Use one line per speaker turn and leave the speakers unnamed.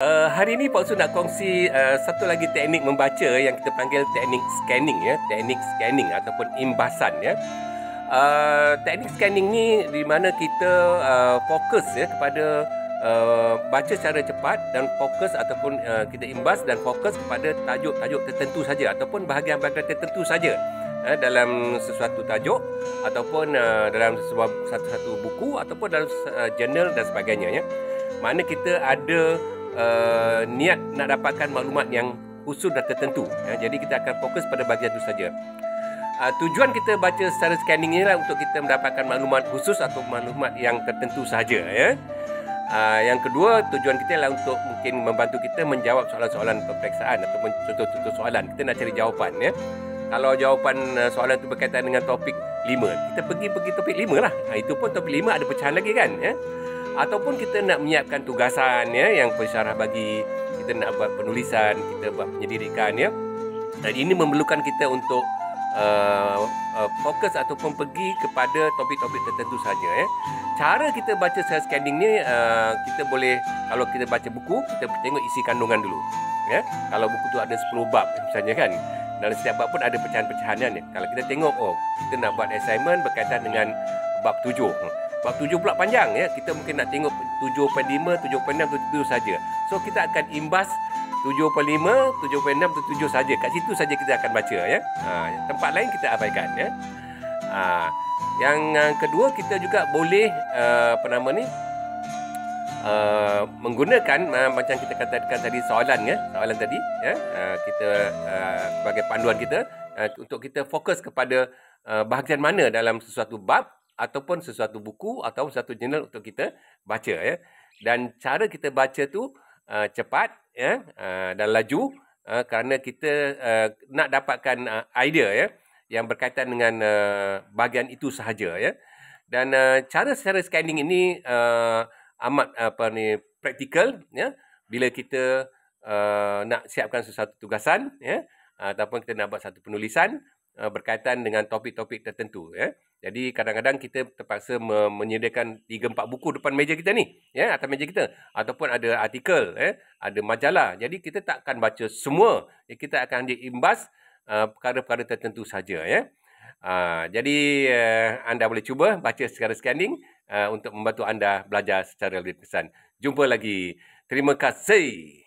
Hari ini Pak Usu nak kongsi satu lagi teknik membaca yang kita panggil teknik scanning ya, teknik scanning ataupun imbasan ya. Teknik scanning ni di mana kita fokus ya kepada baca secara cepat dan fokus ataupun kita imbas dan fokus kepada tajuk-tajuk tertentu saja ataupun bahagian-bahagian tertentu saja dalam sesuatu tajuk ataupun dalam satu buku ataupun dalam jurnal dan sebagainya ya. Mana kita ada niat nak dapatkan maklumat yang khusus dan tertentu ya. Jadi kita akan fokus pada bahagian itu saja. Tujuan kita baca secara scanning ini adalah untuk kita mendapatkan maklumat khusus atau maklumat yang tertentu sahaja ya. Yang kedua, tujuan kita adalah untuk mungkin membantu kita menjawab soalan-soalan peperiksaan ataupun contoh-contoh soalan. Kita nak cari jawapan ya. Kalau jawapan soalan itu berkaitan dengan topik 5, kita pergi topik 5 lah. Itu pun topik 5 ada pecahan lagi kan ya. Ataupun kita nak menyiapkan tugasan ya yang pensyarah bagi, kita nak buat penulisan, kita buat penyelidikan ya. Dan ini memerlukan kita untuk fokus ataupun pergi kepada topik-topik tertentu saja ya. Cara kita baca secara scanning ni kita boleh, kalau kita baca buku, kita tengok isi kandungan dulu ya. Kalau buku tu ada 10 bab misalnya kan, dalam setiap bab pun ada pecahan-pecahan kan. Kalau kita tengok kita nak buat assignment berkaitan dengan bab 7. Bab 7 pula panjang ya. Kita mungkin nak tengok 7.5, 7.6, 7 saja. So kita akan imbas 7.5, 7.6, 7 saja. Kat situ saja kita akan baca ya. Tempat lain kita abaikan ya. Yang kedua, kita juga boleh menggunakan macam kita katakan tadi soalan tadi ya. Kita sebagai panduan kita untuk kita fokus kepada bahagian mana dalam sesuatu bab ataupun sesuatu buku atau satu jurnal untuk kita baca ya. Dan cara kita baca tu cepat ya, dan laju kerana kita nak dapatkan idea ya yang berkaitan dengan bahagian itu sahaja ya. Dan cara secara scanning ini amat praktikal ya bila kita nak siapkan sesuatu tugasan ya, ataupun kita nak buat satu penulisan berkaitan dengan topik-topik tertentu ya. Jadi kadang-kadang kita terpaksa menyediakan 3-4 buku depan meja kita ni ya, atas meja kita, ataupun ada artikel ya, ada majalah. Jadi kita takkan baca semua. Kita akan diimbas perkara-perkara tertentu saja ya. Jadi anda boleh cuba baca secara scanning untuk membantu anda belajar secara lebih kesan. Jumpa lagi. Terima kasih.